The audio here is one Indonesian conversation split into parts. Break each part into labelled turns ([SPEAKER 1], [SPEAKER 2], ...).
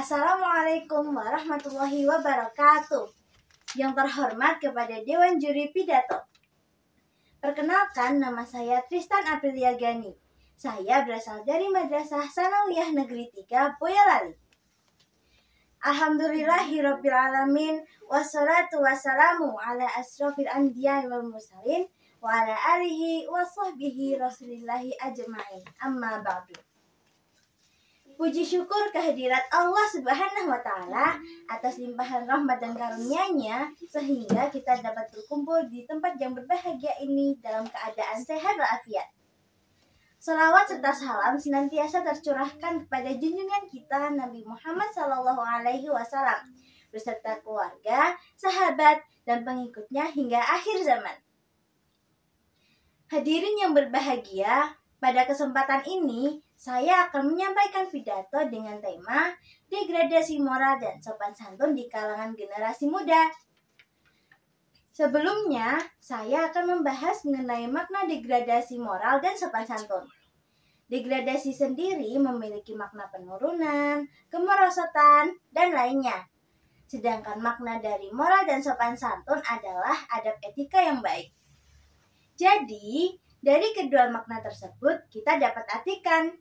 [SPEAKER 1] Assalamualaikum warahmatullahi wabarakatuh. Yang terhormat kepada Dewan Juri Pidato. Perkenalkan, nama saya Tristan Aprilia Gani. Saya berasal dari Madrasah Sanawiyah Negeri 3 Boyolali. Alhamdulillahirrabbilalamin. Wassalatu wassalamu ala asrofil anbiya wal mursalin wa ala alihi wa sahbihi rasulillahi ajma'in. Amma ba'du. Puji syukur kehadirat Allah Subhanahu wa Ta'ala atas limpahan rahmat dan karunia-Nya sehingga kita dapat berkumpul di tempat yang berbahagia ini dalam keadaan sehat walafiat. Salawat serta salam senantiasa tercurahkan kepada junjungan kita Nabi Muhammad SAW beserta keluarga, sahabat, dan pengikutnya hingga akhir zaman. Hadirin yang berbahagia, pada kesempatan ini saya akan menyampaikan pidato dengan tema degradasi moral dan sopan santun di kalangan generasi muda. Sebelumnya, saya akan membahas mengenai makna degradasi moral dan sopan santun. Degradasi sendiri memiliki makna penurunan, kemerosotan, dan lainnya. Sedangkan makna dari moral dan sopan santun adalah adab etika yang baik. Jadi, dari kedua makna tersebut kita dapat artikan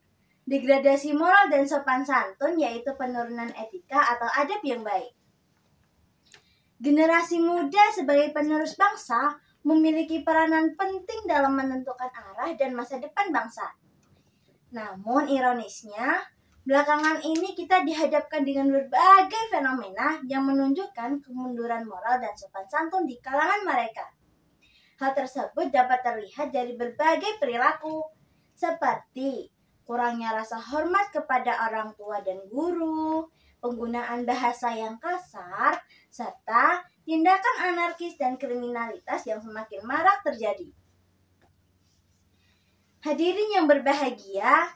[SPEAKER 1] degradasi moral dan sopan santun yaitu penurunan etika atau adab yang baik. Generasi muda sebagai penerus bangsa memiliki peranan penting dalam menentukan arah dan masa depan bangsa. Namun ironisnya, belakangan ini kita dihadapkan dengan berbagai fenomena yang menunjukkan kemunduran moral dan sopan santun di kalangan mereka. Hal tersebut dapat terlihat dari berbagai perilaku, seperti kurangnya rasa hormat kepada orang tua dan guru, penggunaan bahasa yang kasar, serta tindakan anarkis dan kriminalitas yang semakin marak terjadi. Hadirin yang berbahagia,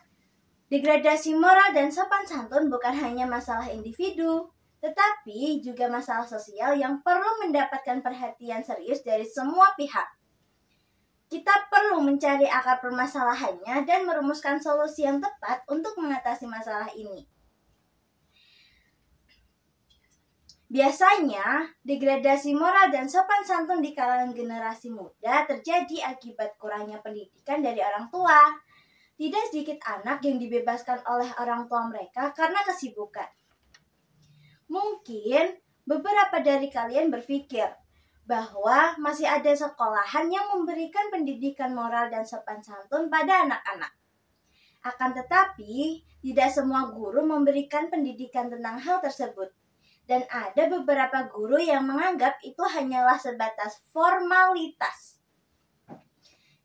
[SPEAKER 1] degradasi moral dan sopan santun bukan hanya masalah individu, tetapi juga masalah sosial yang perlu mendapatkan perhatian serius dari semua pihak. Kita perlu mencari akar permasalahannya dan merumuskan solusi yang tepat untuk mengatasi masalah ini. Biasanya, degradasi moral dan sopan santun di kalangan generasi muda terjadi akibat kurangnya pendidikan dari orang tua. Tidak sedikit anak yang dibebaskan oleh orang tua mereka karena kesibukan. Mungkin beberapa dari kalian berpikir bahwa masih ada sekolahan yang memberikan pendidikan moral dan sopan santun pada anak-anak. Akan tetapi, tidak semua guru memberikan pendidikan tentang hal tersebut. Dan ada beberapa guru yang menganggap itu hanyalah sebatas formalitas.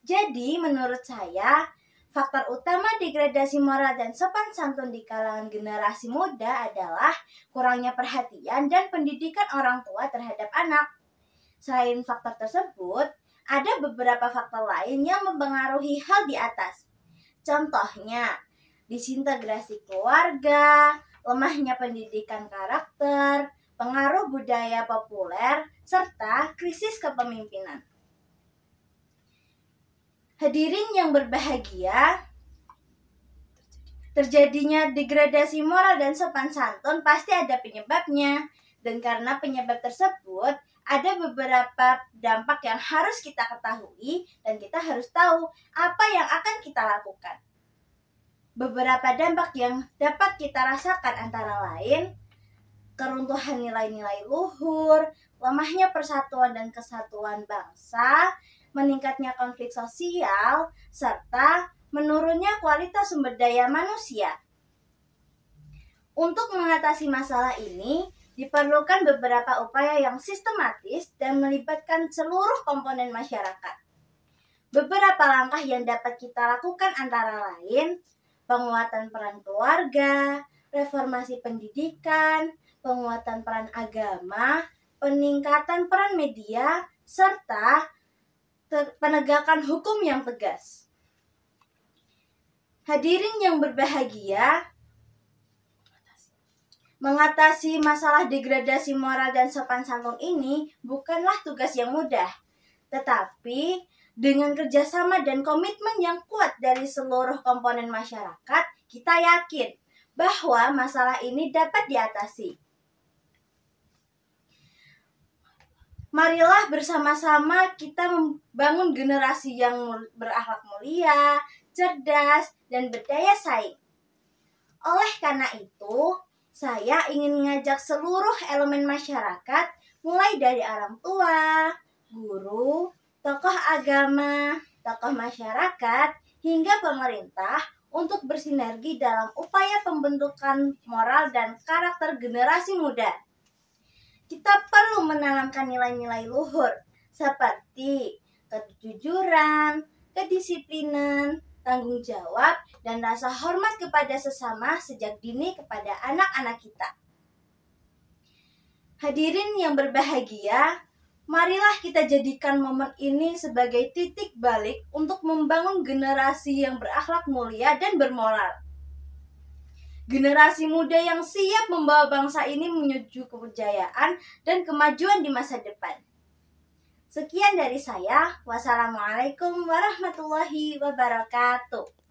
[SPEAKER 1] Jadi, menurut saya, faktor utama degradasi moral dan sopan santun di kalangan generasi muda adalah kurangnya perhatian dan pendidikan orang tua terhadap anak. Selain faktor tersebut, ada beberapa faktor lain yang mempengaruhi hal di atas. Contohnya, disintegrasi keluarga, lemahnya pendidikan karakter, pengaruh budaya populer, serta krisis kepemimpinan. Hadirin yang berbahagia, terjadinya degradasi moral dan sopan santun pasti ada penyebabnya. Dan karena penyebab tersebut, ada beberapa dampak yang harus kita ketahui dan kita harus tahu apa yang akan kita lakukan. Beberapa dampak yang dapat kita rasakan antara lain keruntuhan nilai-nilai luhur, lemahnya persatuan dan kesatuan bangsa, meningkatnya konflik sosial, serta menurunnya kualitas sumber daya manusia. Untuk mengatasi masalah ini, diperlukan beberapa upaya yang sistematis dan melibatkan seluruh komponen masyarakat. Beberapa langkah yang dapat kita lakukan antara lain, penguatan peran keluarga, reformasi pendidikan, penguatan peran agama, peningkatan peran media, serta penegakan hukum yang tegas. Hadirin yang berbahagia, mengatasi masalah degradasi moral dan sopan santun ini bukanlah tugas yang mudah. Tetapi dengan kerjasama dan komitmen yang kuat dari seluruh komponen masyarakat, kita yakin bahwa masalah ini dapat diatasi. Marilah bersama-sama kita membangun generasi yang berakhlak mulia, cerdas, dan berdaya saing. Oleh karena itu, saya ingin mengajak seluruh elemen masyarakat, mulai dari orang tua, guru, tokoh agama, tokoh masyarakat, hingga pemerintah untuk bersinergi dalam upaya pembentukan moral dan karakter generasi muda. Kita perlu menanamkan nilai-nilai luhur seperti kejujuran, kedisiplinan, tanggung jawab, dan rasa hormat kepada sesama sejak dini kepada anak-anak kita. Hadirin yang berbahagia, marilah kita jadikan momen ini sebagai titik balik untuk membangun generasi yang berakhlak mulia dan bermoral. Generasi muda yang siap membawa bangsa ini menuju kejayaan dan kemajuan di masa depan. Sekian dari saya. Wassalamualaikum warahmatullahi wabarakatuh.